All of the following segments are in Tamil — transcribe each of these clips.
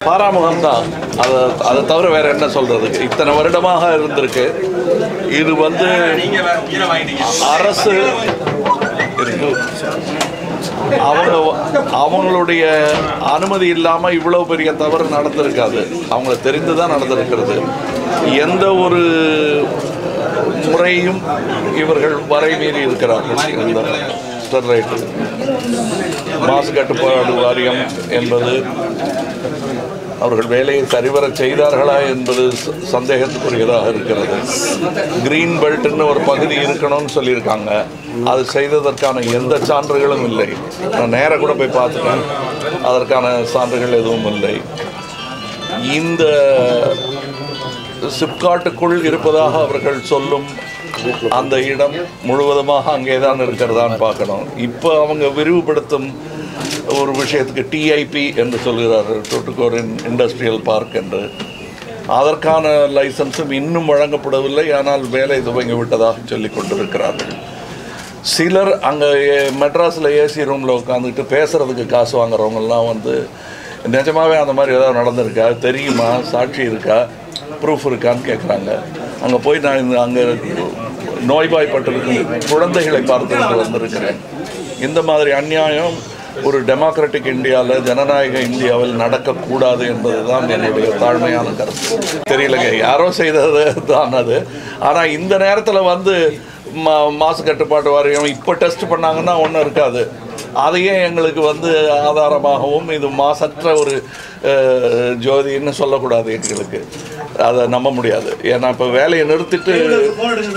பாராமுகம் தான். அதை தவிர வேற என்ன சொல்றது? இத்தனை வருடமாக இருந்திருக்கு. இது வந்து அரசு அவங்களுடைய அனுமதி இல்லாமல் இவ்வளவு பெரிய தவறு நடந்திருக்காது. அவங்க தெரிந்துதான் நடந்திருக்கிறது. எந்த ஒரு முறையும் இவர்கள் வரைமீறி இருக்கிறார்கள். இந்த ஸ்டெர்லைட் மாசு கட்டுப்பாடு வாரியம் என்பது அவர்கள் வேலையை சரிவர செய்தார்களா என்பது சந்தேகத்துக்குரியதாக இருக்கிறது. கிரீன் பெல்ட்னு ஒரு பகுதி இருக்கணும்னு சொல்லியிருக்காங்க. அது செய்ததற்கான எந்த சான்றுகளும் இல்லை. நான் நேராக கூட போய் பார்த்துட்டேன். அதற்கான சான்றுகள் எதுவும் இல்லை. இந்த சிப்காட்டுக்குள் இருப்பதாக அவர்கள் சொல்லும் அந்த இடம் முழுவதுமாக அங்கே தான் இருக்கிறதான்னு பார்க்கணும். இப்போ அவங்க விரிவுபடுத்தும் ஒரு விஷயத்துக்கு டிஐபி என்று சொல்கிறார்கள், டூட்டுக்கோரின் இண்டஸ்ட்ரியல் பார்க் என்று. அதற்கான லைசன்ஸும் இன்னும் வழங்கப்படவில்லை. ஆனால் வேலை துவங்கி விட்டதாக சொல்லி கொண்டிருக்கிறார்கள். சிலர் அங்கே மெட்ராஸில் ஏசி ரூமில் உட்காந்துக்கிட்டு பேசுகிறதுக்கு காசு வாங்குறவங்கெல்லாம் வந்து நிஜமாகவே அந்த மாதிரி ஏதாவது நடந்திருக்கா, தெரியுமா, சாட்சி இருக்கா, ப்ரூஃப் இருக்கான்னு கேட்குறாங்க. அங்கே போய் நான் அங்கே நோய்வாய்ப்பட்டிருக்கும் குழந்தைகளை பார்த்துக்கிட்டு வந்திருக்கிறேன். இந்த மாதிரி அநியாயம் ஒரு டெமோக்ராட்டிக் இந்தியாவில், ஜனநாயக இந்தியாவில் நடக்கக்கூடாது என்பது தான் என்னுடைய தாழ்மையான கருத்து. தெரியலங்க, யாரோ செய்தது தான் அது. ஆனால் இந்த நேரத்தில் வந்து மாசு கட்டுப்பாட்டு வாரியம் இப்போ டெஸ்ட் பண்ணாங்கன்னா ஒன்றும் இருக்காது. அதையே எங்களுக்கு வந்து ஆதாரமாகவும் இது மாசற்ற ஒரு ஜோதின்னு சொல்லக்கூடாது. எங்களுக்கு அதை நம்ப முடியாது. ஏன்னா இப்போ வேலையை நிறுத்திட்டு,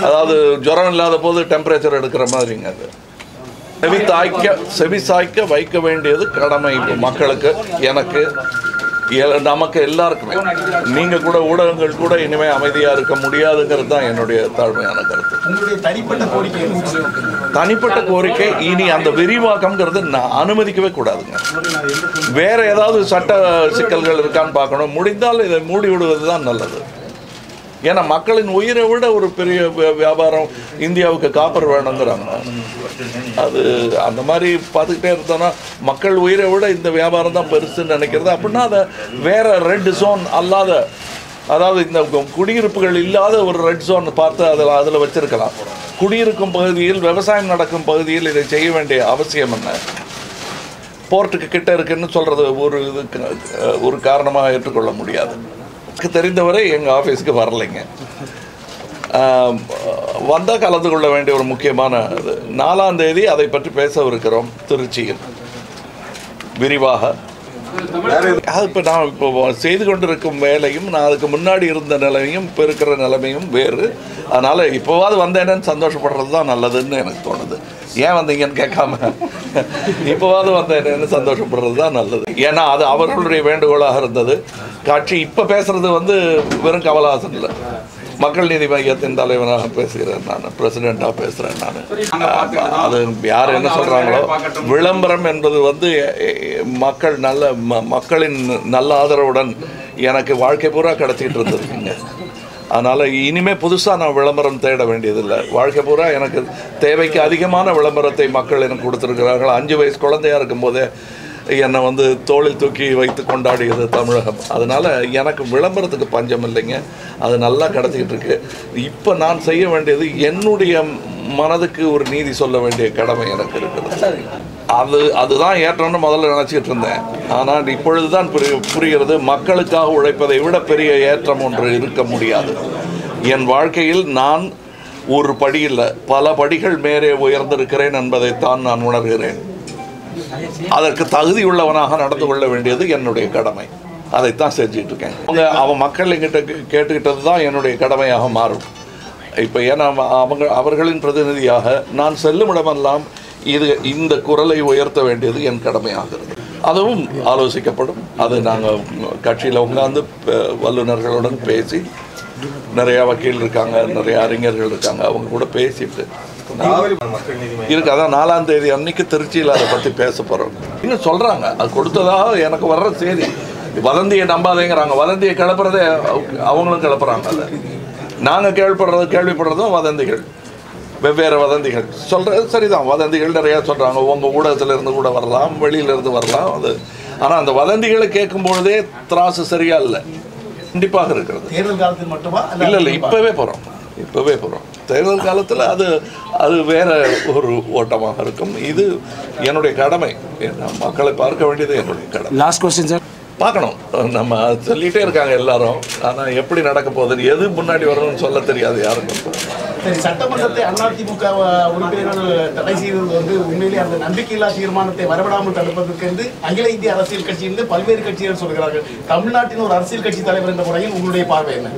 அதாவது ஜுரம் இல்லாத போது டெம்பரேச்சர் எடுக்கிற மாதிரிங்க. அது செவி சாய்க்க வைக்க வேண்டியது கடமை மக்களுக்கு, எனக்கு, நமக்கு எல்லாருக்குமே. நீங்கள் கூட, ஊடகங்கள் கூட இனிமேல் அமைதியாக இருக்க முடியாதுங்கிறது தான் என்னுடைய தாழ்மையான கருத்து. தனிப்பட்ட கோரிக்கை இனி அந்த விரிவாக்கம்ங்கிறது நான் அனுமதிக்கவே கூடாதுங்க. வேற ஏதாவது சட்ட சிக்கல்கள் இருக்கான்னு பார்க்கணும். முடிந்தால் இதை மூடி விடுவது தான் நல்லது. ஏன்னா மக்களின் உயிரை விட ஒரு பெரிய வியாபாரம் இந்தியாவுக்கு காப்பர் வேணுங்கிறாங்க. அது அந்த மாதிரி பார்த்துக்கிட்டே இருந்தோன்னா மக்கள் உயிரை விட இந்த வியாபாரம் தான் பெருசுன்னு நினைக்கிறது. அப்படின்னா அதை வேற ரெட் ஜோன் அல்லாத, அதாவது இந்த குடியிருப்புகள் இல்லாத ஒரு ரெட் ஜோன் பார்த்து அதில் வச்சிருக்கலாம். குடியிருக்கும் பகுதியில், விவசாயம் நடக்கும் பகுதியில் இதை செய்ய வேண்டிய அவசியம் என்ன? போர்ட்டுக்கு கிட்ட இருக்குன்னு சொல்கிறது ஒரு காரணமாக ஏற்றுக்கொள்ள முடியாது. எனக்கு தெரிந்தவரை எங்கள் ஆஃபீஸுக்கு வரலைங்க. வந்தால் கலந்து கொள்ள வேண்டிய ஒரு முக்கியமான இது. 4ஆம் தேதி அதை பற்றி பேசவிருக்கிறோம் திருச்சியில் விரிவாக. அது இப்போ நான் இப்போ செய்து கொண்டிருக்கும் வேலையும், நான் அதுக்கு முன்னாடி இருந்த நிலைமையும் இப்போ இருக்கிற நிலைமையும் வேறு. அதனால் இப்போவாது வந்தேன்னு சந்தோஷப்படுறது தான் நல்லதுன்னு எனக்கு தோணுது. ஏன் வந்தீங்கன்னு கேட்காம இப்போவாது வந்தேன்னு சந்தோஷப்படுறது தான் நல்லது. ஏன்னா அது அவர்களுடைய வேண்டுகோளாக இருந்தது. காட்சி இப்போ பேசுகிறது வந்து வெறும் கமலஹாசன் இல்லை, மக்கள் நீதி மையத்தின் தலைவராக பேசுகிறேன் நான், பிரசிடெண்ட்டாக பேசுகிறேன் நான். அது யார் என்ன சொல்கிறாங்களோ, விளம்பரம் என்பது வந்து மக்களின் நல்ல ஆதரவுடன் எனக்கு வாழ்க்கை பூரா கிடச்சிக்கிட்டு இருந்ததுங்க. அதனால் இனிமேல் புதுசாக நான் விளம்பரம் தேட வேண்டியதில்லை. வாழ்க்கை பூரா எனக்கு தேவைக்கு அதிகமான விளம்பரத்தை மக்கள் எனக்கு கொடுத்துருக்கிறார்கள். 5 வயசு குழந்தையாக இருக்கும்போதே என்னை வந்து தோளில் தூக்கி வைத்து கொண்டாடியது தமிழகம். அதனால் எனக்கு விளம்பரத்துக்கு பஞ்சம் இல்லைங்க. அது நல்லா கிடச்சிக்கிட்டு இருக்கு. இப்போ நான் செய்ய வேண்டியது, என்னுடைய மனதுக்கு ஒரு நீதி சொல்ல வேண்டிய கடமை எனக்கு இருக்குது. அதுதான் ஏற்றம்னு முதல்ல நினச்சிக்கிட்டு இருந்தேன். ஆனால் இப்பொழுது தான் புரிகிறது, மக்களுக்காக உழைப்பதை விட பெரிய ஏற்றம் ஒன்று இருக்க முடியாது. என் வாழ்க்கையில் நான் ஒரு படியில் பல படிகள் மேலே உயர்ந்திருக்கிறேன் என்பதைத்தான் நான் உணர்கிறேன். அதற்கு தகுதியுள்ளவனாக நடந்து கொள்ள வேண்டியது என்னுடைய கடமை. அதைத்தான் செஞ்சுட்டு இருக்கேன். அவன் மக்கள் என்கிட்ட கேட்டுக்கிட்டது தான் என்னுடைய கடமையாக மாறும். இப்போ ஏன்னா அவர்களின் பிரதிநிதியாக நான் செல்லும் இடமெல்லாம் இந்த குரலை உயர்த்த வேண்டியது என் கடமையாகிறது. அதுவும் ஆலோசிக்கப்படும். அது நாங்கள் கட்சியில் உட்கார்ந்து வல்லுநர்களுடன் பேசி, நிறையா வக்கீல் இருக்காங்க, நிறைய அறிஞர்கள் இருக்காங்க, அவங்க கூட பேசிட்டு இருக்கு. அதான் 4ஆம் தேதி அன்னைக்கு திருச்சியில் அதை பற்றி பேச போகிறோம். இன்னும் சொல்கிறாங்க, அது கொடுத்ததாக எனக்கு வர்ற செய்தி. வதந்தியை நம்பாதேங்கிறாங்க. வதந்தியை கிளப்புறதே அவங்களும் கிளப்புறாங்க. அதை நாங்கள் கேள்விப்படுறதும் வதந்திகள், வெவ்வேறு வதந்திகள் சொல்கிறது சரிதான். வதந்திகள் நிறையா சொல்கிறாங்க. உங்கள் ஊடகத்திலேருந்து கூட வரலாம், வெளியிலேருந்து வரலாம். ஆனால் அந்த வதந்திகளை கேட்கும் பொழுதே திராசு சரியா இல்லை, கண்டிப்பாக இருக்கிறது. தேர்தல் காலத்தில் மட்டுமா? இல்லை இப்போவே போகிறோம். தேர்தல் காலத்தில் அது வேற ஒரு ஓட்டமாக இருக்கும். இது என்னுடைய கடமை, மக்களை பார்க்க வேண்டியது என்னுடைய கடமை. Last question sir. பார்க்கணும், நம்ம சொல்லிகிட்டே இருக்காங்க எல்லாரும், ஆனால் எப்படி நடக்க போகுதுன்னு எது முன்னாடி வரணும்னு சொல்ல தெரியாது யாருக்கும். சரி, சட்டமன்றத்தை அதிமுக உறுப்பினர்கள் தடை செய்வது உண்மையிலே அந்த நம்பிக்கையில்லா தீர்மானத்தை வரவிடாமல் தடுப்பதற்கு அகில இந்திய அரசியல் கட்சியிலிருந்து பல்வேறு கட்சிகள் சொல்கிறார்கள். தமிழ்நாட்டின் ஒரு அரசியல் கட்சி தலைவர் என்ற முறையில் உங்களுடைய பார்வை என்ன?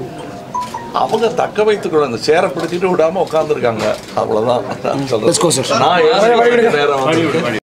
அவங்க தக்க வைத்துக்கொள்ள அந்த சேரை பிடிச்சிட்டு விடாம உட்காந்துருக்காங்க, அவ்வளவுதான். நான்